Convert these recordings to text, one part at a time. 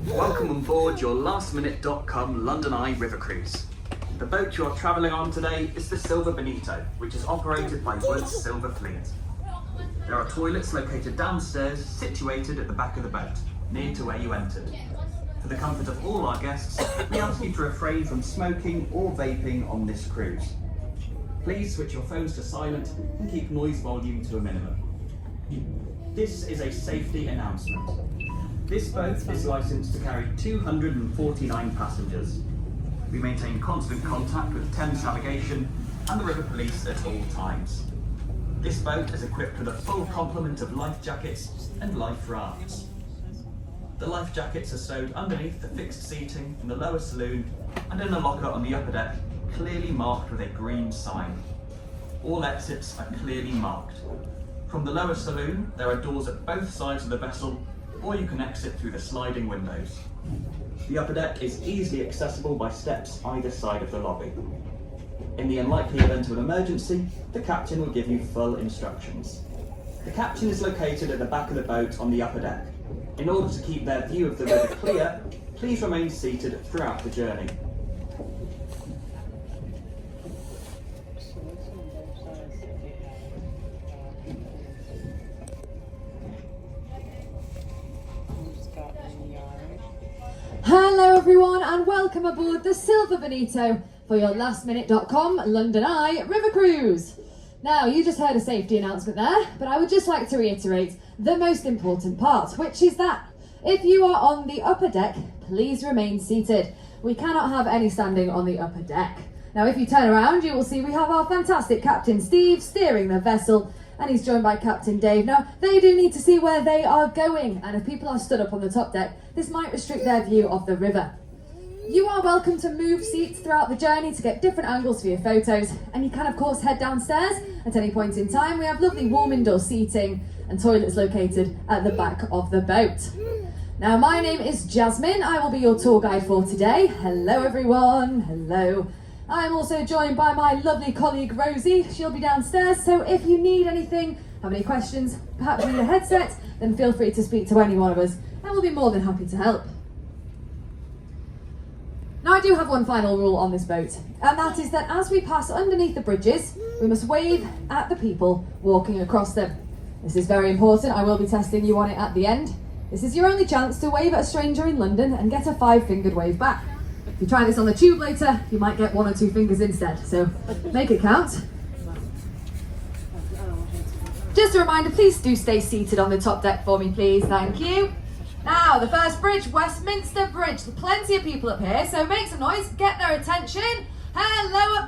Welcome on board your lastminute.com London Eye River Cruise. The boat you are travelling on today is the Silver Bonito, which is operated by Wood's Silver Fleet. There are toilets located downstairs, situated at the back of the boat, near to where you entered. For the comfort of all our guests, we ask you to refrain from smoking or vaping on this cruise. Please switch your phones to silent and keep noise volume to a minimum. This is a safety announcement. This boat is licensed to carry 249 passengers. We maintain constant contact with Thames Navigation and the River Police at all times. This boat is equipped with a full complement of life jackets and life rafts. The life jackets are stowed underneath the fixed seating in the lower saloon and in a locker on the upper deck, clearly marked with a green sign. All exits are clearly marked. From the lower saloon, there are doors at both sides of the vessel, or you can exit through the sliding windows. The upper deck is easily accessible by steps either side of the lobby. In the unlikely event of an emergency, the captain will give you full instructions. The captain is located at the back of the boat on the upper deck. In order to keep their view of the river clear, please remain seated throughout the journey. Hello everyone and welcome aboard the Silver Bonito for your lastminute.com London Eye River Cruise. Now you just heard a safety announcement there, but I would just like to reiterate the most important part, which is that if you are on the upper deck, please remain seated. We cannot have any standing on the upper deck. Now if you turn around, you will see we have our fantastic Captain Steve steering the vessel, and he's joined by Captain Dave. Now, they do need to see where they are going, and if people are stood up on the top deck, this might restrict their view of the river. You are welcome to move seats throughout the journey to get different angles for your photos, and you can of course head downstairs at any point in time. We have lovely warm indoor seating and toilets located at the back of the boat. Now, my name is Jasmine. I will be your tour guide for today. Hello everyone, hello. I'm also joined by my lovely colleague Rosie. She'll be downstairs, so if you need anything, have any questions, perhaps need a headset, then feel free to speak to any one of us and we'll be more than happy to help. Now, I do have one final rule on this boat, and that is that as we pass underneath the bridges, we must wave at the people walking across them. This is very important. I will be testing you on it at the end. This is your only chance to wave at a stranger in London and get a 5-fingered wave back. If you try this on the tube later, you might get 1 or 2 fingers instead, so make it count. Just a reminder, please do stay seated on the top deck for me, please. Thank you. Now, the first bridge, Westminster Bridge. Plenty of people up here, so make some noise, get their attention. Hello up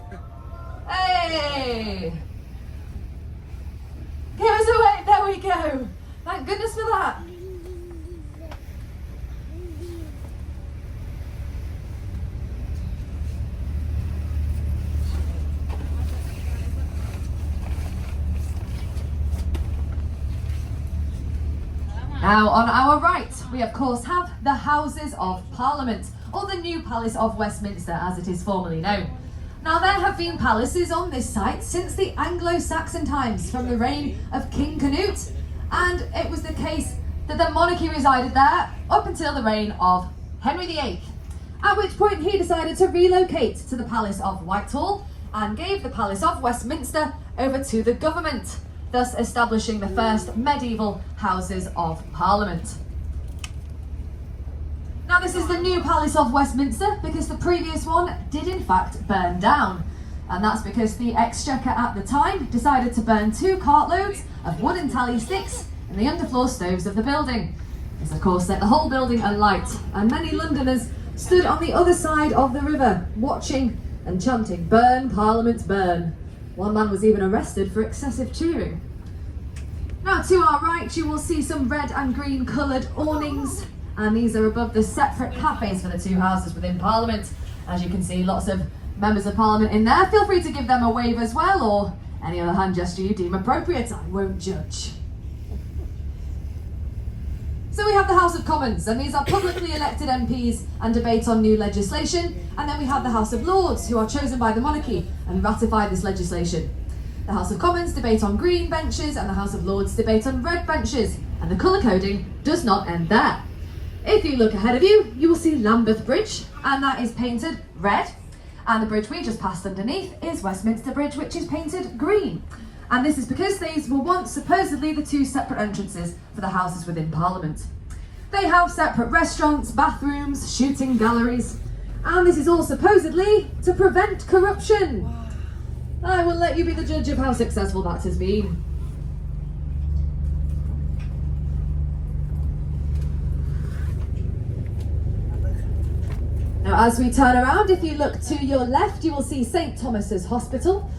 there. Hey. Give us a wave, there we go. Thank goodness for that. Now, on our right, we of course have the Houses of Parliament, or the New Palace of Westminster as it is formerly known. Now, there have been palaces on this site since the Anglo-Saxon times, from the reign of King Canute, and it was the case that the monarchy resided there up until the reign of Henry VIII, at which point he decided to relocate to the Palace of Whitehall and gave the Palace of Westminster over to the government, thus establishing the first medieval Houses of Parliament. Now, this is the new Palace of Westminster because the previous one did in fact burn down. And that's because the Exchequer at the time decided to burn 2 cartloads of wooden tally sticks in the underfloor stoves of the building. This of course set the whole building alight, and many Londoners stood on the other side of the river, watching and chanting, "Burn, Parliament, burn." One man was even arrested for excessive cheering. Now to our right you will see some red and green coloured awnings, and these are above the separate cafes for the 2 houses within Parliament. As you can see, lots of members of Parliament in there. Feel free to give them a wave as well, or any other hand gesture you deem appropriate. I won't judge. So we have the House of Commons, and these are publicly elected MPs and debate on new legislation. And then we have the House of Lords, who are chosen by the monarchy and ratify this legislation. The House of Commons debate on green benches, and the House of Lords debate on red benches. And the colour coding does not end there. If you look ahead of you, you will see Lambeth Bridge, and that is painted red. And the bridge we just passed underneath is Westminster Bridge, which is painted green. And this is because these were once supposedly the 2 separate entrances for the houses within Parliament. They have separate restaurants, bathrooms, shooting galleries, and this is all supposedly to prevent corruption. I will let you be the judge of how successful that has been. Now as we turn around, if you look to your left, you will see St Thomas's Hospital.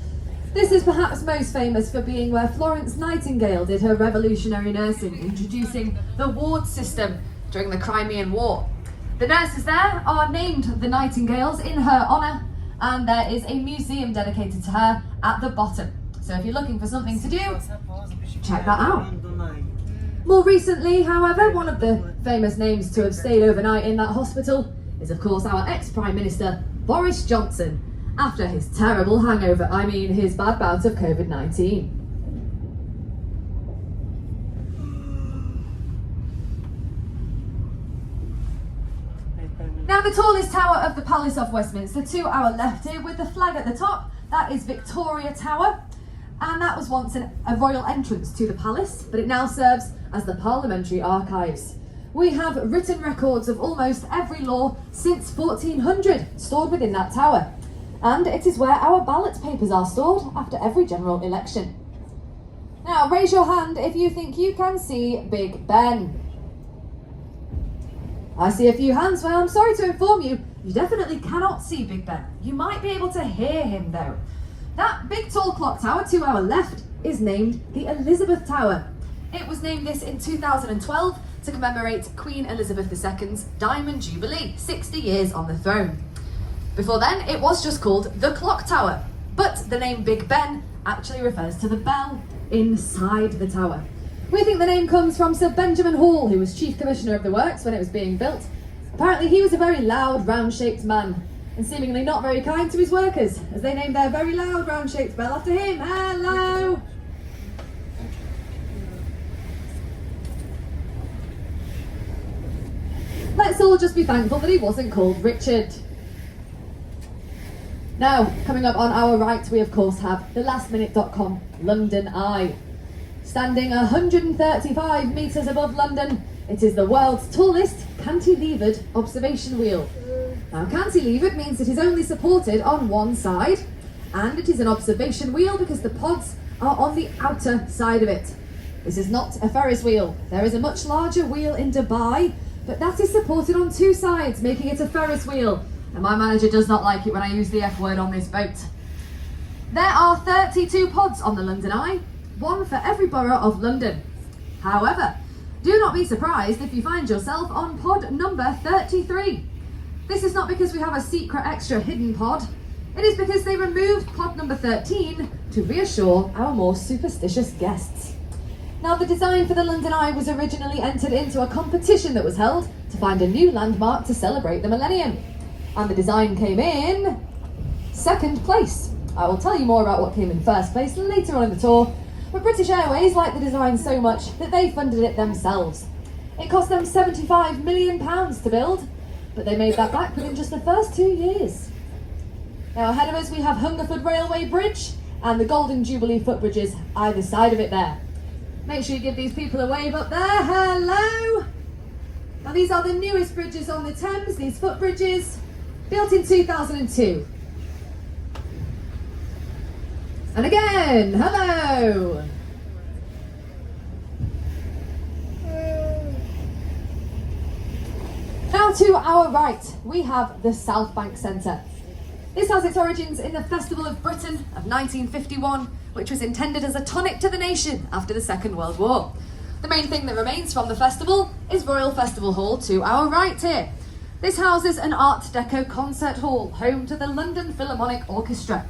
This is perhaps most famous for being where Florence Nightingale did her revolutionary nursing, introducing the ward system during the Crimean War. The nurses there are named the Nightingales in her honour, and there is a museum dedicated to her at the bottom. So if you're looking for something to do, check that out. More recently, however, one of the famous names to have stayed overnight in that hospital is of course our ex-Prime Minister Boris Johnson, after his terrible hangover, his bad bout of COVID-19. Now the tallest tower of the Palace of Westminster, to our left here with the flag at the top, that is Victoria Tower, and that was once a royal entrance to the palace, but it now serves as the Parliamentary Archives. We have written records of almost every law since 1400 stored within that tower. And it is where our ballot papers are stored after every general election. Now raise your hand if you think you can see Big Ben. I see a few hands. Well, I'm sorry to inform you, you definitely cannot see Big Ben. You might be able to hear him though. That big tall clock tower to our left is named the Elizabeth Tower. It was named this in 2012 to commemorate Queen Elizabeth II's Diamond Jubilee, 60 years on the throne. Before then, it was just called the Clock Tower, but the name Big Ben actually refers to the bell inside the tower. We think the name comes from Sir Benjamin Hall, who was Chief Commissioner of the works when it was being built. Apparently he was a very loud, round-shaped man, and seemingly not very kind to his workers, as they named their very loud, round-shaped bell after him. Hello! Let's all just be thankful that he wasn't called Richard. Now, coming up on our right, we of course have thelastminute.com London Eye. Standing 135 metres above London, it is the world's tallest cantilevered observation wheel. Now, cantilevered means it is only supported on one side, and it is an observation wheel because the pods are on the outer side of it. This is not a Ferris wheel. There is a much larger wheel in Dubai, but that is supported on 2 sides, making it a Ferris wheel. And my manager does not like it when I use the F word on this boat. There are 32 pods on the London Eye, 1 for every borough of London. However, do not be surprised if you find yourself on pod number 33. This is not because we have a secret extra hidden pod. It is because they removed pod number 13 to reassure our more superstitious guests. Now, the design for the London Eye was originally entered into a competition that was held to find a new landmark to celebrate the millennium. And the design came in 2nd place. I will tell you more about what came in 1st place later on in the tour, but British Airways liked the design so much that they funded it themselves. It cost them £75 million to build, but they made that back within just the first 2 years. Now ahead of us we have Hungerford Railway Bridge and the Golden Jubilee footbridges either side of it there. Make sure you give these people a wave up there. Hello! Now these are the newest bridges on the Thames, these footbridges, built in 2002. And again, hello. Now to our right, we have the South Bank Centre. This has its origins in the Festival of Britain of 1951, which was intended as a tonic to the nation after the Second World War. The main thing that remains from the festival is Royal Festival Hall to our right here. This houses an Art Deco concert hall, home to the London Philharmonic Orchestra.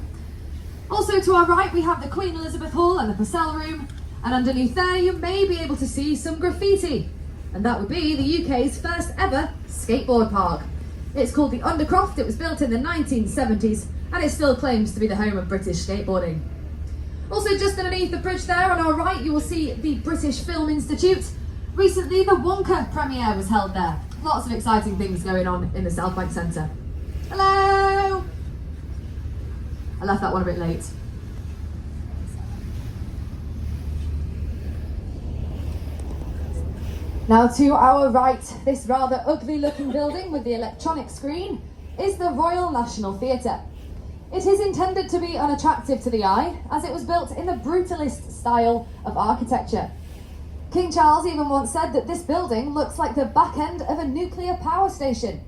Also to our right we have the Queen Elizabeth Hall and the Purcell Room, and underneath there you may be able to see some graffiti. And that would be the UK's first ever skateboard park. It's called the Undercroft, it was built in the 1970s, and it still claims to be the home of British skateboarding. Also just underneath the bridge there on our right you will see the British Film Institute. Recently the Wonka premiere was held there. Lots of exciting things going on in the South Bank Centre. Hello! I left that one a bit late. Now to our right, this rather ugly looking building with the electronic screen is the Royal National Theatre. It is intended to be unattractive to the eye as it was built in the brutalist style of architecture. King Charles even once said that this building looks like the back end of a nuclear power station.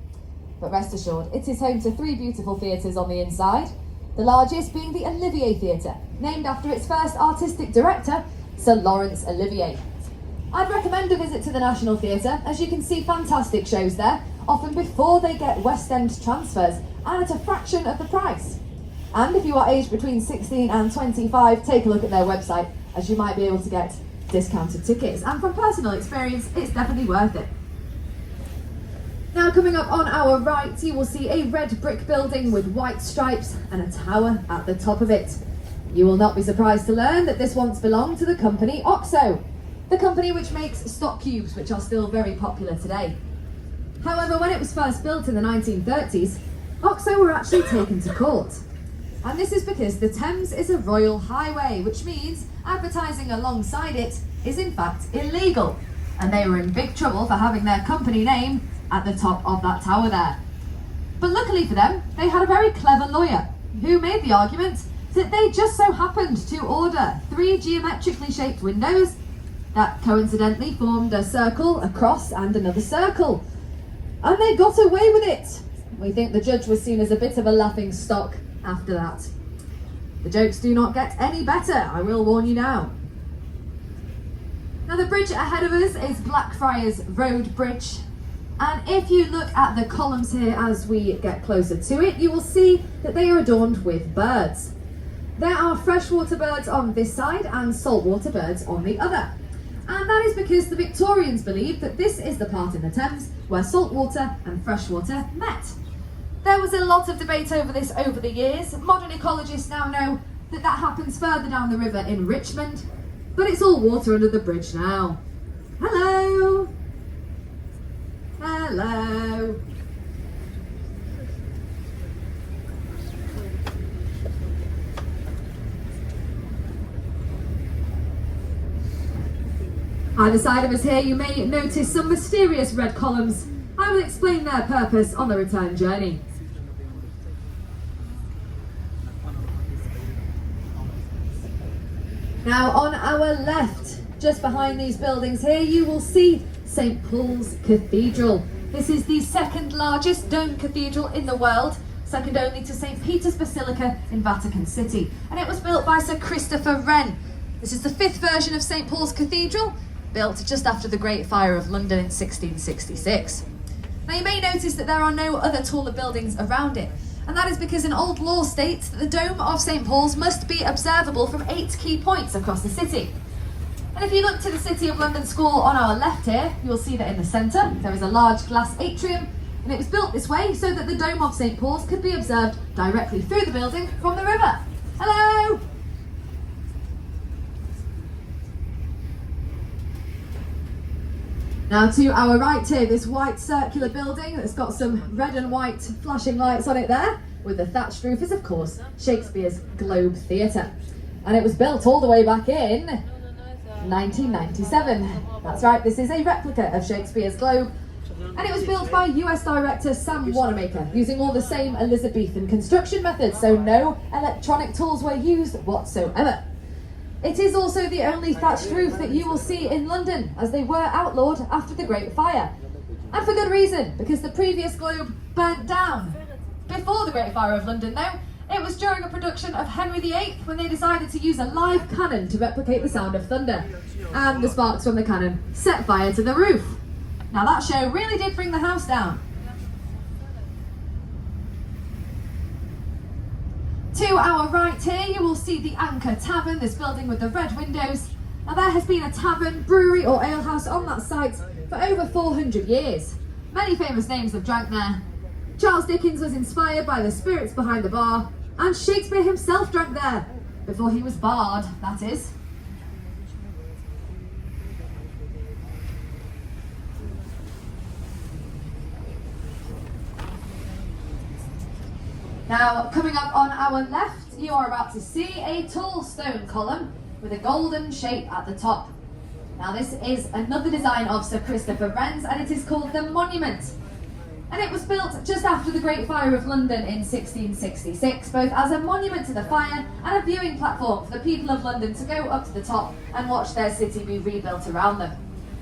But rest assured, it is home to 3 beautiful theatres on the inside, the largest being the Olivier Theatre, named after its first artistic director, Sir Laurence Olivier. I'd recommend a visit to the National Theatre, as you can see fantastic shows there, often before they get West End transfers, and at a fraction of the price. And if you are aged between 16 and 25, take a look at their website, as you might be able to get discounted tickets. And from personal experience, it's definitely worth it. Now coming up on our right, you will see a red brick building with white stripes and a tower at the top of it. You will not be surprised to learn that this once belonged to the company OXO, the company which makes stock cubes, which are still very popular today. However, when it was first built in the 1930s, OXO were actually taken to court. And this is because the Thames is a royal highway, which means advertising alongside it is in fact illegal. And they were in big trouble for having their company name at the top of that tower there. But luckily for them, they had a very clever lawyer who made the argument that they just so happened to order 3 geometrically shaped windows that coincidentally formed a circle, a cross and another circle. And they got away with it. We think the judge was seen as a bit of a laughing stock after that. The jokes do not get any better, I will warn you now. Now the bridge ahead of us is Blackfriars Road Bridge. And if you look at the columns here as we get closer to it, you will see that they are adorned with birds. There are freshwater birds on this side and saltwater birds on the other. And that is because the Victorians believed that this is the part in the Thames where saltwater and freshwater met. There was a lot of debate over this over the years. Modern ecologists now know that that happens further down the river in Richmond, but it's all water under the bridge now. Hello! Hello! Either side of us here you may notice some mysterious red columns. I will explain their purpose on the return journey. Now on our left, just behind these buildings here, you will see St. Paul's Cathedral. This is the second largest domed cathedral in the world, second only to St. Peter's Basilica in Vatican City. And it was built by Sir Christopher Wren. This is the 5th version of St. Paul's Cathedral, built just after the Great Fire of London in 1666. Now you may notice that there are no other taller buildings around it, and that is because an old law states that the dome of St. Paul's must be observable from 8 key points across the city. And if you look to the City of London School on our left here, you'll see that in the centre there is a large glass atrium, and it was built this way so that the dome of St. Paul's could be observed directly through the building from the river. Hello! Now to our right here, this white circular building that's got some red and white flashing lights on it there, with the thatched roof, is of course Shakespeare's Globe Theatre. And it was built all the way back in 1997. That's right, this is a replica of Shakespeare's Globe, And it was built by US director Sam Wanamaker, using all the same Elizabethan construction methods, so no electronic tools were used whatsoever. It is also the only thatched roof that you will see in London, as they were outlawed after the Great Fire. And for good reason, because the previous Globe burnt down. Before the Great Fire of London, though, it was during a production of Henry VIII when they decided to use a live cannon to replicate the sound of thunder. And the sparks from the cannon set fire to the roof. Now that show really did bring the house down. To our right here, you will see the Anchor Tavern, this building with the red windows. Now there has been a tavern, brewery or alehouse on that site for over 400 years. Many famous names have drank there. Charles Dickens was inspired by the spirits behind the bar, and Shakespeare himself drank there, before he was barred, that is. Now, coming up on our left, you are about to see a tall stone column with a golden shape at the top. Now, this is another design of Sir Christopher Wren's, and it is called the Monument. And it was built just after the Great Fire of London in 1666, both as a monument to the fire and a viewing platform for the people of London to go up to the top and watch their city be rebuilt around them.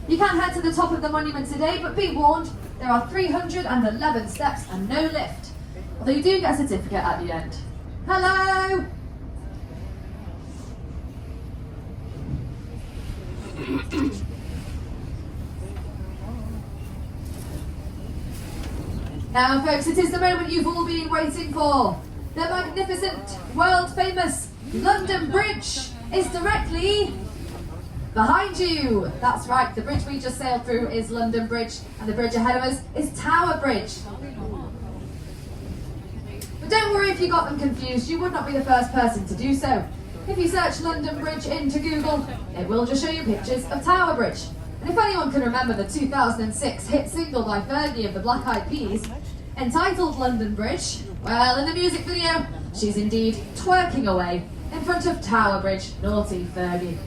You can head to the top of the monument today, but be warned, there are 311 steps and no lift. Although you do get a certificate at the end. Hello! Now folks, it is the moment you've all been waiting for. The magnificent, world-famous London Bridge is directly behind you. That's right, the bridge we just sailed through is London Bridge, and the bridge ahead of us is Tower Bridge. But don't worry if you got them confused, you would not be the first person to do so. If you search London Bridge into Google, it will just show you pictures of Tower Bridge. And if anyone can remember the 2006 hit single by Fergie of the Black Eyed Peas, entitled London Bridge, well, in the music video, she's indeed twerking away in front of Tower Bridge, naughty Fergie.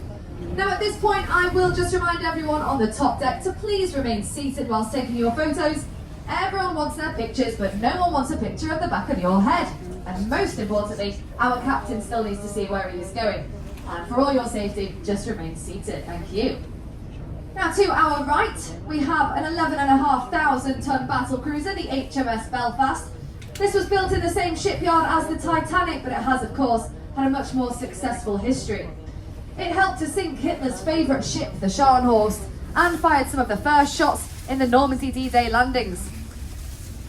Now at this point, I will just remind everyone on the top deck to please remain seated whilst taking your photos. Everyone wants their pictures, but no one wants a picture of the back of your head. And most importantly, our captain still needs to see where he is going. And for all your safety, just remain seated. Thank you. Now to our right, we have an 11,500 ton battle cruiser, the HMS Belfast. This was built in the same shipyard as the Titanic, but it has, of course, had a much more successful history. It helped to sink Hitler's favourite ship, the Scharnhorst, and fired some of the first shots in the Normandy D-Day landings.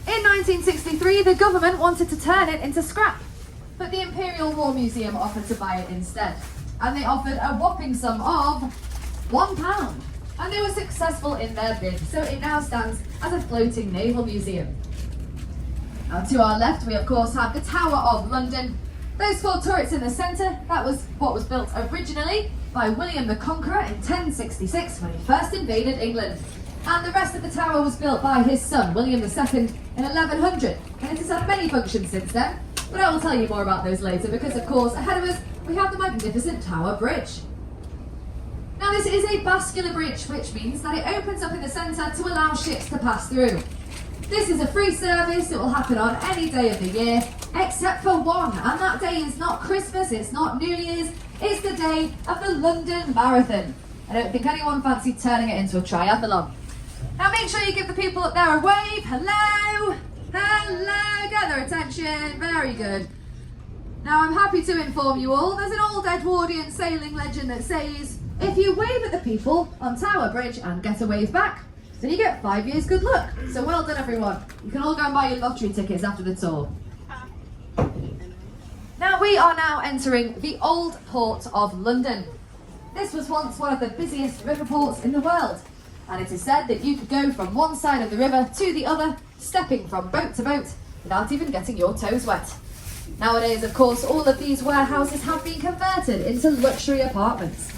In 1963, the government wanted to turn it into scrap, but the Imperial War Museum offered to buy it instead. And they offered a whopping sum of £1. And they were successful in their bid, so it now stands as a floating naval museum. Now to our left, we of course have the Tower of London. Those four turrets in the centre, that was what was built originally by William the Conqueror in 1066 when he first invaded England. And the rest of the tower was built by his son, William II, in 1100. And it has had many functions since then, but I will tell you more about those later because, of course, ahead of us, we have the magnificent Tower Bridge. Now, this is a bascular bridge, which means that it opens up in the centre to allow ships to pass through. This is a free service. It will happen on any day of the year, except for one, and that day is not Christmas, it's not New Year's, it's the day of the London Marathon. I don't think anyone fancied turning it into a triathlon. Now make sure you give the people up there a wave. Hello, hello, get their attention, very good. Now I'm happy to inform you all, there's an old Edwardian sailing legend that says, if you wave at the people on Tower Bridge and get a wave back, then you get 5 years good luck. So well done everyone. You can all go and buy your lottery tickets after the tour. Now we are now entering the Old Port of London. This was once one of the busiest river ports in the world. And it is said that you could go from one side of the river to the other, stepping from boat to boat, without even getting your toes wet. Nowadays, of course, all of these warehouses have been converted into luxury apartments.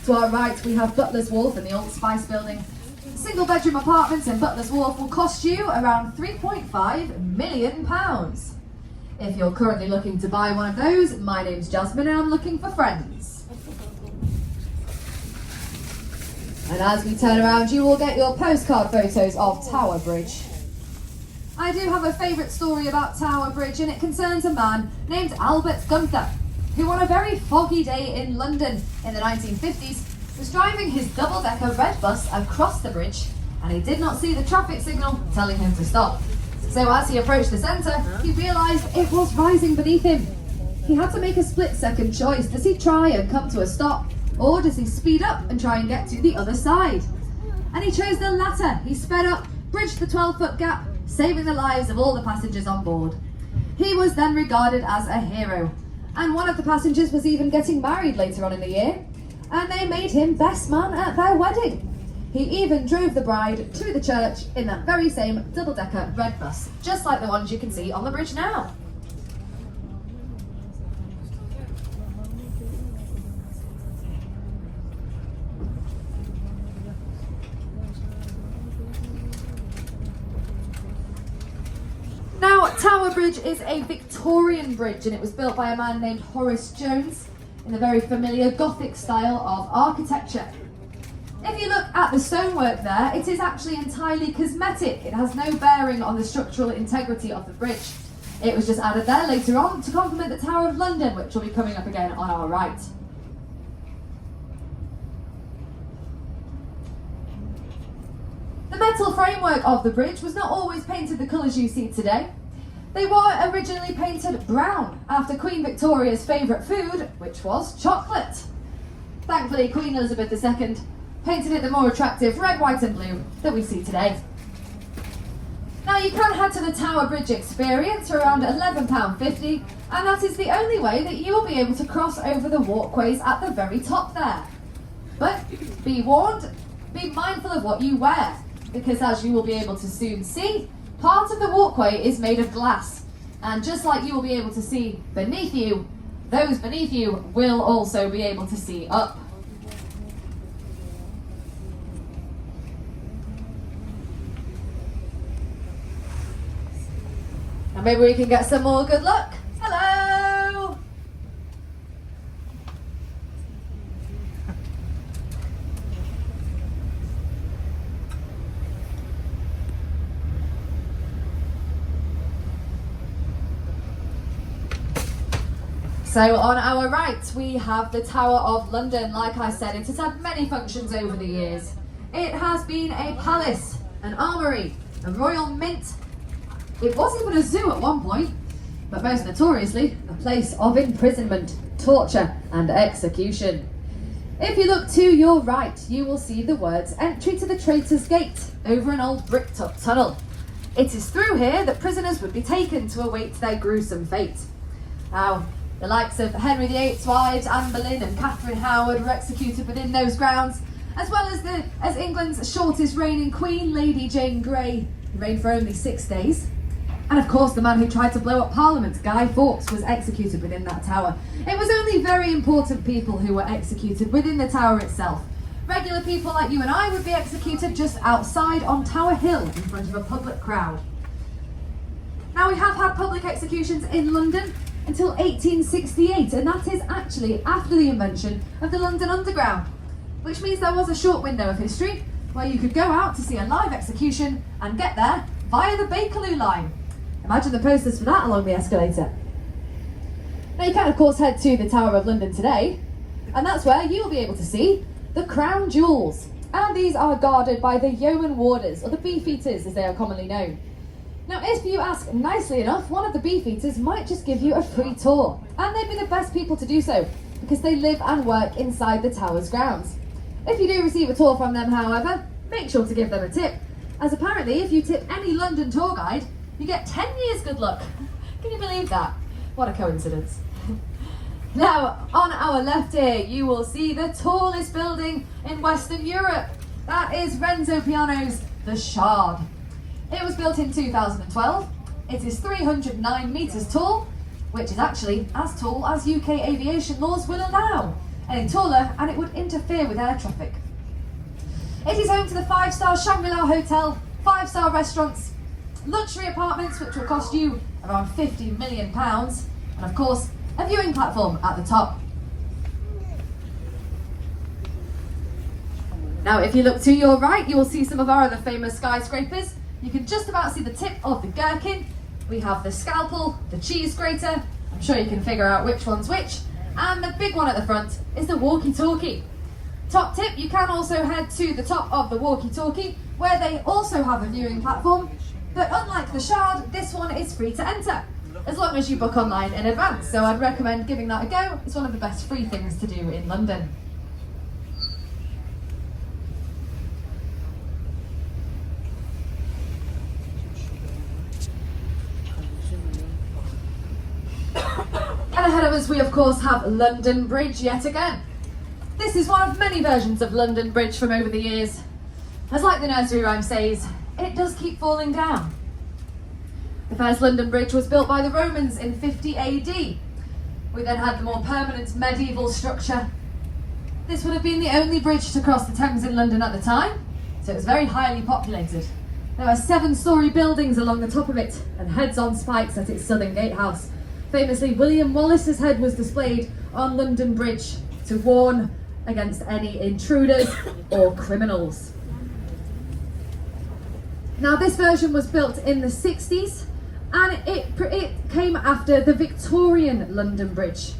To our right, we have Butler's Wharf and the Old Spice building. Single bedroom apartments in Butler's Wharf will cost you around £3.5 million. If you're currently looking to buy one of those, my name's Jasmine and I'm looking for friends. And as we turn around, you will get your postcard photos of Tower Bridge. I do have a favourite story about Tower Bridge, and it concerns a man named Albert Gunther, who on a very foggy day in London in the 1950s was driving his double-decker red bus across the bridge, and he did not see the traffic signal telling him to stop. So as he approached the centre, he realised it was rising beneath him. He had to make a split-second choice. Does he try and come to a stop, or does he speed up and try and get to the other side? And he chose the latter. He sped up, bridged the 12-foot gap, saving the lives of all the passengers on board. He was then regarded as a hero, and one of the passengers was even getting married later on in the year, and they made him best man at their wedding. He even drove the bride to the church in that very same double-decker red bus, just like the ones you can see on the bridge now. Now, Tower Bridge is a Victorian bridge, and it was built by a man named Horace Jones in the very familiar Gothic style of architecture. If you look at the stonework there, it is actually entirely cosmetic. It has no bearing on the structural integrity of the bridge. It was just added there later on to complement the Tower of London, which will be coming up again on our right. The metal framework of the bridge was not always painted the colours you see today. They were originally painted brown after Queen Victoria's favourite food, which was chocolate. Thankfully, Queen Elizabeth II painted it the more attractive red, white and blue that we see today. Now you can head to the Tower Bridge Experience for around £11.50, and that is the only way that you will be able to cross over the walkways at the very top there. But be warned, be mindful of what you wear, because as you will be able to soon see, part of the walkway is made of glass, and just like you will be able to see beneath you, those beneath you will also be able to see up. And maybe we can get some more good luck. Hello! So on our right, we have the Tower of London. Like I said, it has had many functions over the years. It has been a palace, an armoury, a royal mint. It was even a zoo at one point, but most notoriously, a place of imprisonment, torture and execution. If you look to your right, you will see the words "Entry to the Traitors' Gate" over an old bricked-up tunnel. It is through here that prisoners would be taken to await their gruesome fate. Now, the likes of Henry VIII's wives, Anne Boleyn and Catherine Howard, were executed within those grounds, as well as England's shortest reigning Queen, Lady Jane Grey, who reigned for only 6 days. And of course, the man who tried to blow up Parliament, Guy Fawkes, was executed within that tower. It was only very important people who were executed within the tower itself. Regular people like you and I would be executed just outside on Tower Hill in front of a public crowd. Now, we have had public executions in London until 1868, and that is actually after the invention of the London Underground, which means there was a short window of history where you could go out to see a live execution and get there via the Bakerloo line. Imagine the posters for that along the escalator. Now you can of course head to the Tower of London today, and that's where you'll be able to see the Crown Jewels. And these are guarded by the Yeoman Warders, or the Beefeaters as they are commonly known. Now if you ask nicely enough, one of the Beefeaters might just give you a free tour, and they'd be the best people to do so, because they live and work inside the tower's grounds. If you do receive a tour from them, however, make sure to give them a tip, as apparently if you tip any London tour guide, you get 10 years good luck. Can you believe that? What a coincidence. Now, on our left here, you will see the tallest building in Western Europe. That is Renzo Piano's The Shard. It was built in 2012. It is 309 metres tall, which is actually as tall as UK aviation laws will allow. Any taller, and it would interfere with air traffic. It is home to the 5-star Shangri-La Hotel, 5-star restaurants, luxury apartments which will cost you around £50 million, and of course, a viewing platform at the top. Now, if you look to your right, you will see some of our other famous skyscrapers. You can just about see the tip of the gherkin. We have the scalpel, the cheese grater. I'm sure you can figure out which one's which. And the big one at the front is the walkie-talkie. Top tip, you can also head to the top of the walkie-talkie, where they also have a viewing platform. But unlike the Shard, this one is free to enter, as long as you book online in advance. So I'd recommend giving that a go. It's one of the best free things to do in London. And ahead of us, we of course have London Bridge yet again. This is one of many versions of London Bridge from over the years. As like the nursery rhyme says, it does keep falling down. The first London Bridge was built by the Romans in 50 AD. We then had the more permanent medieval structure. This would have been the only bridge to cross the Thames in London at the time, so it was very highly populated. There are 7-storey buildings along the top of it and heads on spikes at its southern gatehouse. Famously, William Wallace's head was displayed on London Bridge to warn against any intruders or criminals. Now, this version was built in the 60s and it came after the Victorian London Bridge.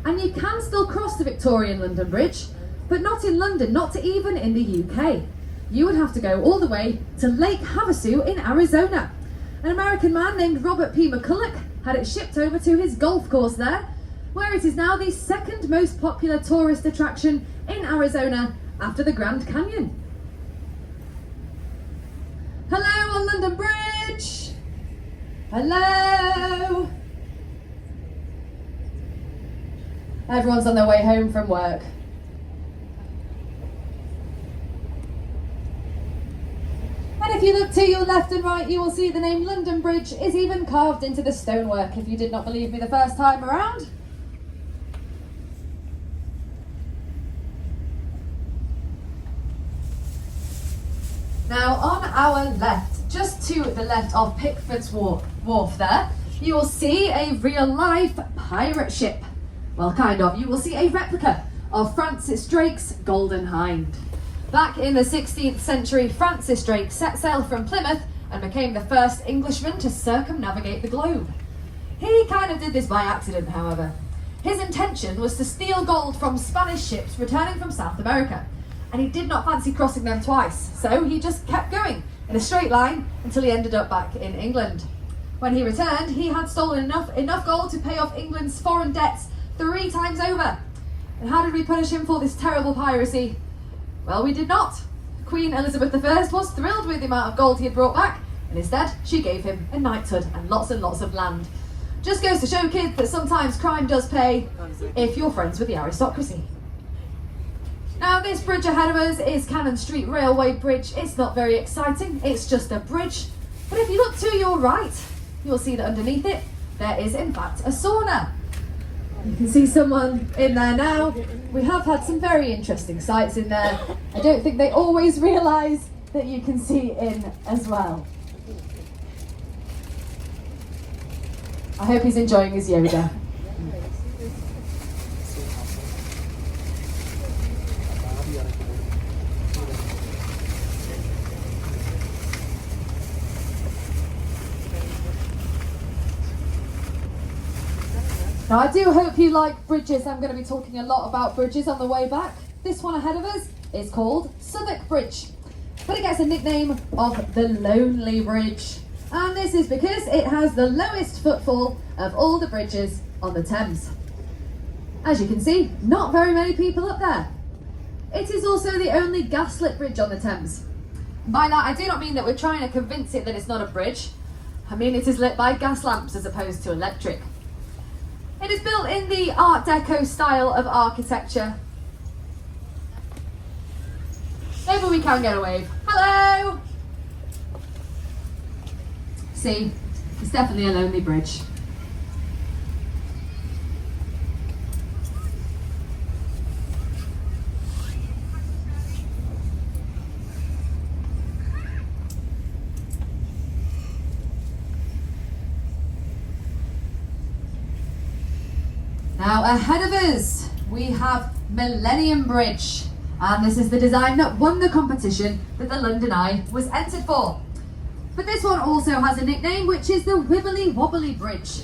And you can still cross the Victorian London Bridge, but not in London, not even in the UK. You would have to go all the way to Lake Havasu in Arizona. An American man named Robert P. McCulloch had it shipped over to his golf course there, where it is now the second most popular tourist attraction in Arizona after the Grand Canyon. Hello on London Bridge! Hello! Everyone's on their way home from work. And if you look to your left and right, you will see the name London Bridge is even carved into the stonework, if you did not believe me the first time around. Now, on our left, just to the left of Pickford's Wharf there, you will see a real-life pirate ship. Well, kind of. You will see a replica of Francis Drake's Golden Hind. Back in the 16th century, Francis Drake set sail from Plymouth and became the first Englishman to circumnavigate the globe. He kind of did this by accident, however. His intention was to steal gold from Spanish ships returning from South America, and he did not fancy crossing them twice, so he just kept going in a straight line until he ended up back in England. When he returned, he had stolen enough gold to pay off England's foreign debts 3 times over. And how did we punish him for this terrible piracy? Well, we did not. Queen Elizabeth I was thrilled with the amount of gold he had brought back, and instead she gave him a knighthood and lots of land. Just goes to show, kids, that sometimes crime does pay if you're friends with the aristocracy. Now, this bridge ahead of us is Cannon Street Railway Bridge. It's not very exciting, it's just a bridge. But if you look to your right, you'll see that underneath it, there is in fact a sauna. You can see someone in there now. We have had some very interesting sights in there. I don't think they always realise that you can see in as well. I hope he's enjoying his yoga. Now, I do hope you like bridges. I'm going to be talking a lot about bridges on the way back. This one ahead of us is called Southwark Bridge, but it gets a nickname of the Lonely Bridge. And this is because it has the lowest footfall of all the bridges on the Thames. As you can see, not very many people up there. It is also the only gaslit bridge on the Thames. By that, I do not mean that we're trying to convince it that it's not a bridge. I mean it is lit by gas lamps as opposed to electric. It is built in the Art Deco style of architecture. Maybe we can get a wave. Hello! See, it's definitely a lonely bridge. Now, ahead of us, we have Millennium Bridge. And this is the design that won the competition that the London Eye was entered for. But this one also has a nickname, which is the Wibbly Wobbly Bridge.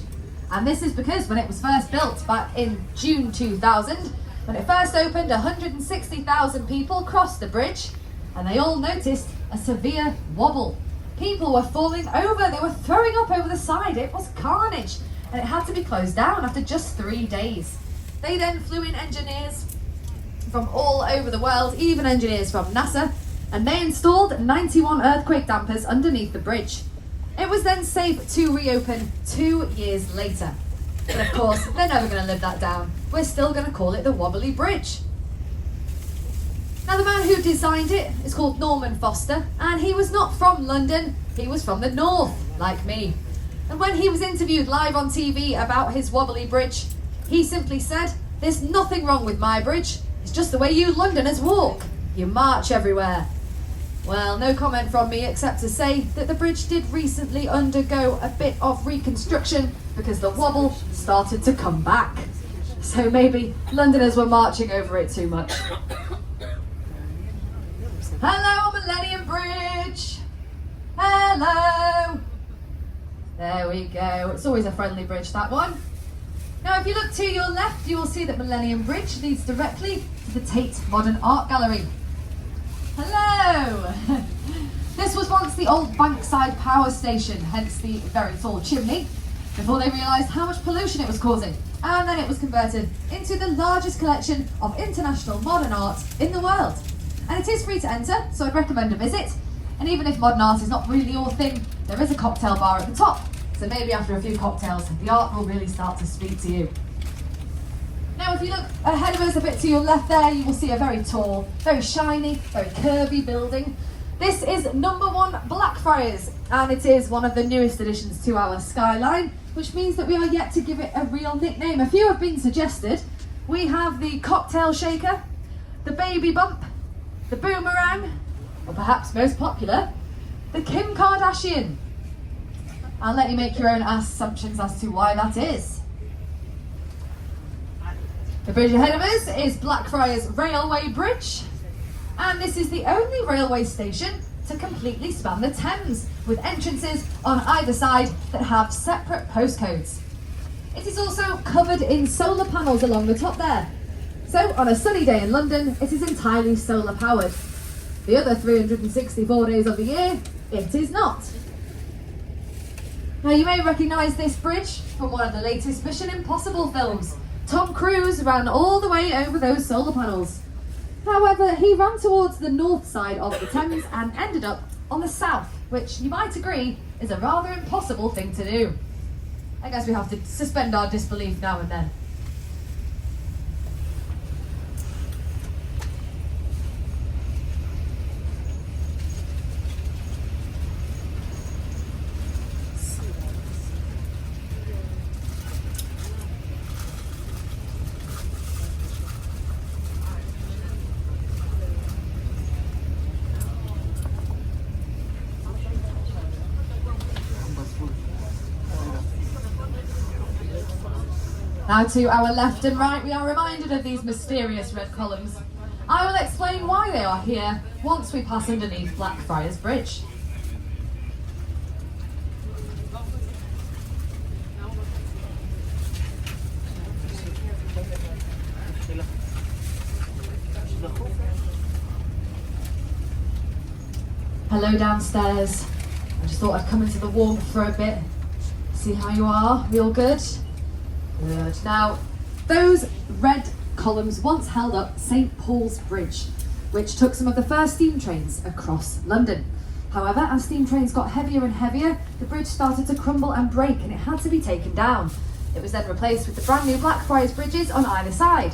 And this is because when it was first built back in June 2000, when it first opened, 160,000 people crossed the bridge and they all noticed a severe wobble. People were falling over, they were throwing up over the side, it was carnage, and it had to be closed down after just 3 days. They then flew in engineers from all over the world, even engineers from NASA, and they installed 91 earthquake dampers underneath the bridge. It was then safe to reopen 2 years later. But of course, they're never going to live that down. We're still going to call it the Wobbly Bridge. Now, the man who designed it is called Norman Foster, and he was not from London, he was from the north, like me. And when he was interviewed live on TV about his Wobbly Bridge, he simply said, "There's nothing wrong with my bridge, it's just the way you Londoners walk. You march everywhere." Well, no comment from me except to say that the bridge did recently undergo a bit of reconstruction because the wobble started to come back. So maybe Londoners were marching over it too much. Hello, Millennium Bridge! Hello! There we go. It's always a friendly bridge, that one. Now, if you look to your left, you will see that Millennium Bridge leads directly to the Tate Modern Art Gallery. Hello! This was once the old Bankside Power Station, hence the very tall chimney, before they realised how much pollution it was causing. And then it was converted into the largest collection of international modern art in the world. And it is free to enter, so I'd recommend a visit. And even if modern art is not really your thing, there is a cocktail bar at the top. So maybe after a few cocktails, the art will really start to speak to you. Now, if you look ahead of us a bit to your left there, you will see a very tall, very shiny, very curvy building. This is number 1 Blackfriars, and it is one of the newest additions to our skyline, which means that we are yet to give it a real nickname. A few have been suggested. We have the Cocktail Shaker, the Baby Bump, the Boomerang, or perhaps most popular, the Kim Kardashian. I'll let you make your own assumptions as to why that is. The bridge ahead of us is Blackfriars Railway Bridge, and this is the only railway station to completely span the Thames, with entrances on either side that have separate postcodes. It is also covered in solar panels along the top there. So on a sunny day in London, it is entirely solar powered. The other 364 days of the year, it is not. Now, you may recognise this bridge from one of the latest Mission Impossible films. Tom Cruise ran all the way over those solar panels. However, he ran towards the north side of the Thames and ended up on the south, which you might agree is a rather impossible thing to do. I guess we have to suspend our disbelief now and then. Now, to our left and right, we are reminded of these mysterious red columns. I will explain why they are here once we pass underneath Blackfriars Bridge. Hello downstairs. I just thought I'd come into the warmth for a bit, see how you are. We all good? Good. Now, those red columns once held up St Paul's Bridge, which took some of the first steam trains across London. However, as steam trains got heavier and heavier, the bridge started to crumble and break and it had to be taken down. It was then replaced with the brand new Blackfriars bridges on either side.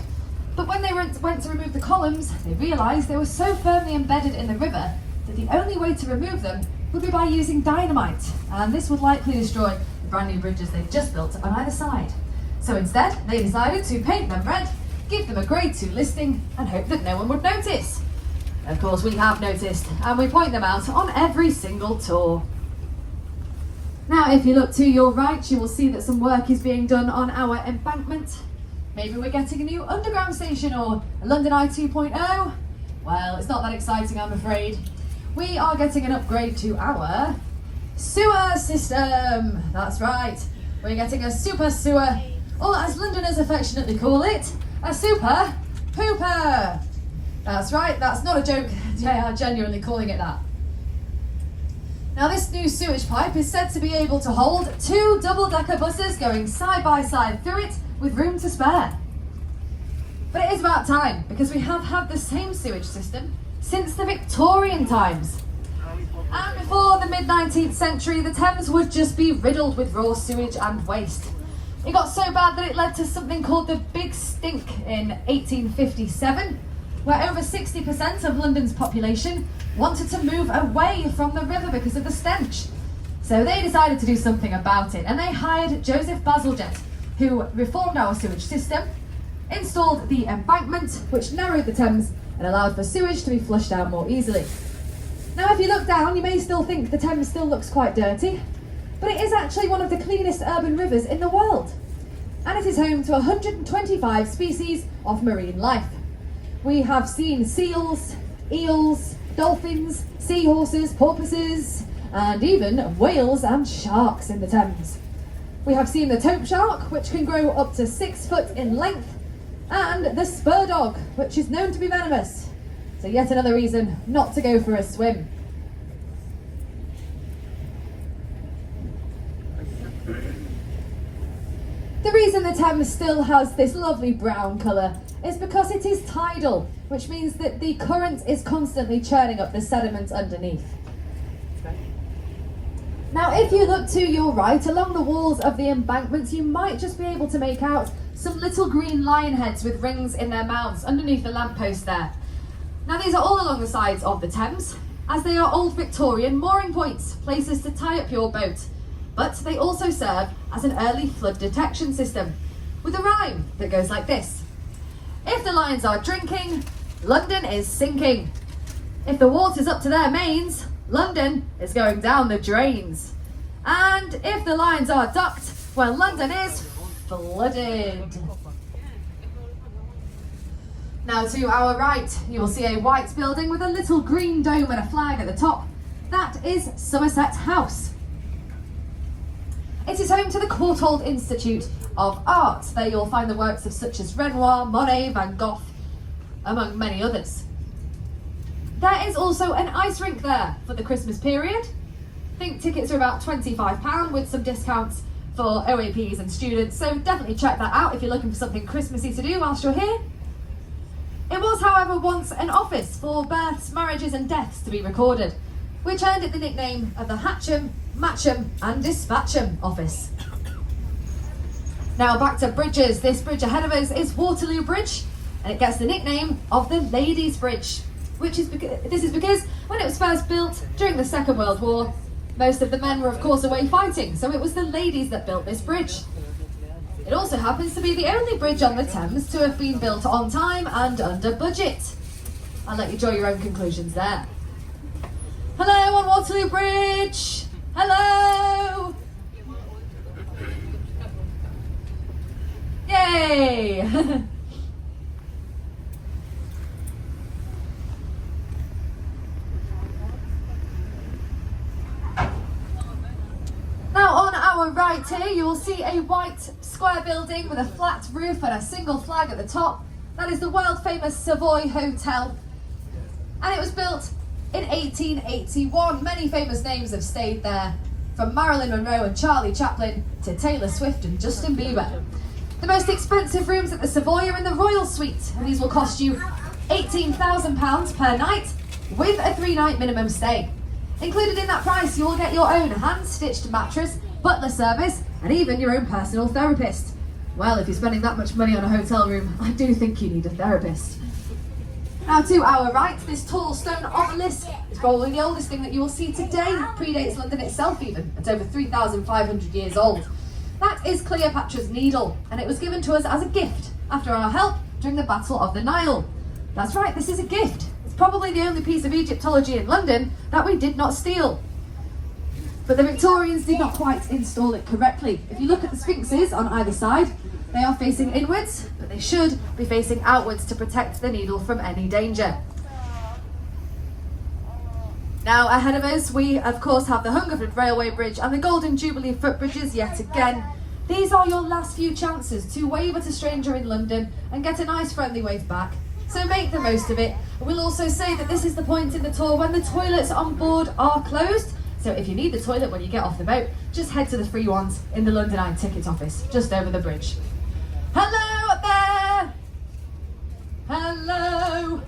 But when they went to remove the columns, they realised they were so firmly embedded in the river that the only way to remove them would be by using dynamite, and this would likely destroy the brand new bridges they'd just built on either side. So instead, they decided to paint them red, give them a grade 2 listing, and hope that no one would notice. Of course, we have noticed, and we point them out on every single tour. Now, if you look to your right, you will see that some work is being done on our embankment. Maybe we're getting a new underground station or a London Eye 2.0. Well, it's not that exciting, I'm afraid. We are getting an upgrade to our sewer system. That's right. We're getting a super sewer, or as Londoners affectionately call it, a super pooper. That's right, that's not a joke. They are genuinely calling it that. Now, this new sewage pipe is said to be able to hold 2 double-decker buses going side by side through it with room to spare. But it is about time, because we have had the same sewage system since the Victorian times. And before the mid-19th century, the Thames would just be riddled with raw sewage and waste. It got so bad that it led to something called the Big Stink in 1857, where over 60% of London's population wanted to move away from the river because of the stench. So they decided to do something about it, and they hired Joseph Bazalgette, who reformed our sewage system, installed the embankment, which narrowed the Thames and allowed for sewage to be flushed out more easily. Now, if you look down, you may still think the Thames still looks quite dirty, but it is actually one of the cleanest urban rivers in the world, and it is home to 125 species of marine life. We have seen seals, eels, dolphins, seahorses, porpoises, and even whales and sharks in the Thames. We have seen the taupe shark, which can grow up to 6 foot in length, and the spur dog, which is known to be venomous. So yet another reason not to go for a swim. The reason the Thames still has this lovely brown colour is because it is tidal, which means that the current is constantly churning up the sediment underneath. Now, if you look to your right, along the walls of the embankments, you might just be able to make out some little green lion heads with rings in their mouths underneath the lamppost there. Now, these are all along the sides of the Thames, as they are old Victorian mooring points, places to tie up your boat. But they also serve as an early flood detection system, with a rhyme that goes like this. If the lions are drinking, London is sinking. If the water's up to their mains, London is going down the drains. And if the lions are ducked, well, London is flooded. Now, to our right, you will see a white building with a little green dome and a flag at the top. That is Somerset House. It is home to the Courtauld Institute of Art. There you'll find the works of such as Renoir, Monet, Van Gogh, among many others. There is also an ice rink there for the Christmas period. I think tickets are about £25 with some discounts for OAPs and students, so definitely check that out if you're looking for something Christmassy to do whilst you're here. It was, however, once an office for births, marriages and deaths to be recorded, which earned it the nickname of the Hatcham, Matcham and Dispatcham office. Now back to bridges. This bridge ahead of us is Waterloo Bridge, and it gets the nickname of the Ladies' Bridge, this is because when it was first built during the Second World War, most of the men were of course away fighting, so it was the ladies that built this bridge. It also happens to be the only bridge on the Thames to have been built on time and under budget. I'll let you draw your own conclusions there. Hello on Waterloo Bridge! Hello! Yay! Now on our right here you will see a white square building with a flat roof and a single flag at the top. That is the world famous Savoy Hotel, and it was built in 1881. Many famous names have stayed there, from Marilyn Monroe and Charlie Chaplin to Taylor Swift and Justin Bieber. The most expensive rooms at the Savoy are in the Royal Suite, and these will cost you £18,000 per night with a 3-night minimum stay. Included in that price, you will get your own hand-stitched mattress, butler service, and even your own personal therapist. Well, if you're spending that much money on a hotel room, I do think you need a therapist. Now to our right, this tall stone obelisk is probably the oldest thing that you will see today. It predates London itself even. It's over 3,500 years old. That is Cleopatra's Needle, and it was given to us as a gift after our help during the Battle of the Nile. That's right, this is a gift. It's probably the only piece of Egyptology in London that we did not steal. But the Victorians did not quite install it correctly. If you look at the sphinxes on either side, they are facing inwards, but they should be facing outwards to protect the needle from any danger. Now ahead of us, we of course have the Hungerford Railway Bridge and the Golden Jubilee footbridges yet again. These are your last few chances to wave at a stranger in London and get a nice friendly wave back. So make the most of it. We'll also say that this is the point in the tour when the toilets on board are closed. So if you need the toilet when you get off the boat, just head to the free ones in the London Eye ticket office, just over the bridge. Hello up there! Hello!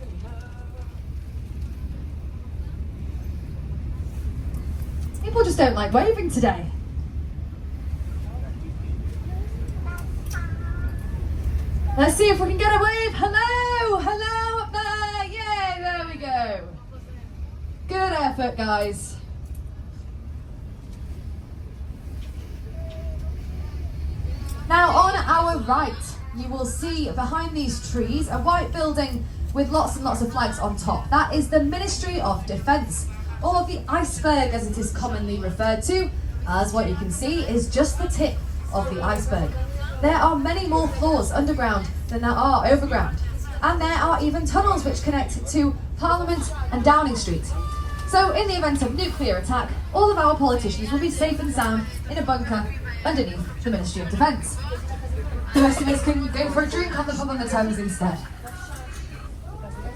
People just don't like waving today. Let's see if we can get a wave. Hello! Hello up there! Yay! There we go. Good effort, guys. Now on our right, you will see behind these trees a white building with lots and lots of flags on top. That is the Ministry of Defence, or the iceberg as it is commonly referred to, as what you can see is just the tip of the iceberg. There are many more floors underground than there are overground, and there are even tunnels which connect to Parliament and Downing Street. So in the event of nuclear attack, all of our politicians will be safe and sound in a bunker underneath the Ministry of Defence. The rest of us can go for a drink on the pub on the Thames instead.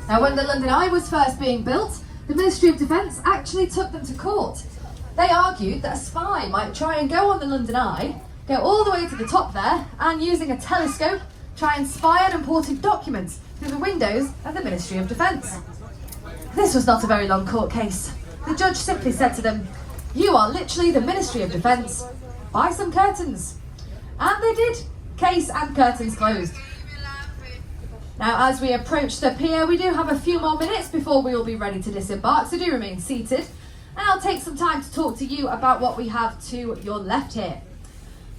Now when the London Eye was first being built, the Ministry of Defence actually took them to court. They argued that a spy might try and go on the London Eye, go all the way to the top there, and using a telescope, try and spy on important documents through the windows of the Ministry of Defence. This was not a very long court case. The judge simply said to them, "You are literally the Ministry of Defence. Buy some curtains." And they did. Case and curtains closed. Now, as we approach the pier, we do have a few more minutes before we will be ready to disembark, so do remain seated. And I'll take some time to talk to you about what we have to your left here.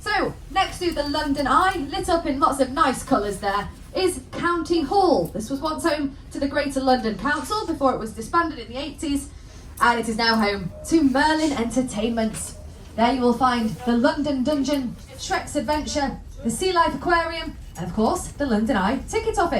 So, next to the London Eye, lit up in lots of nice colours there, is County Hall. This was once home to the Greater London Council before it was disbanded in the 80s, and it is now home to Merlin Entertainments. There you will find the London Dungeon, Shrek's Adventure, the Sea Life Aquarium, and of course, the London Eye ticket office.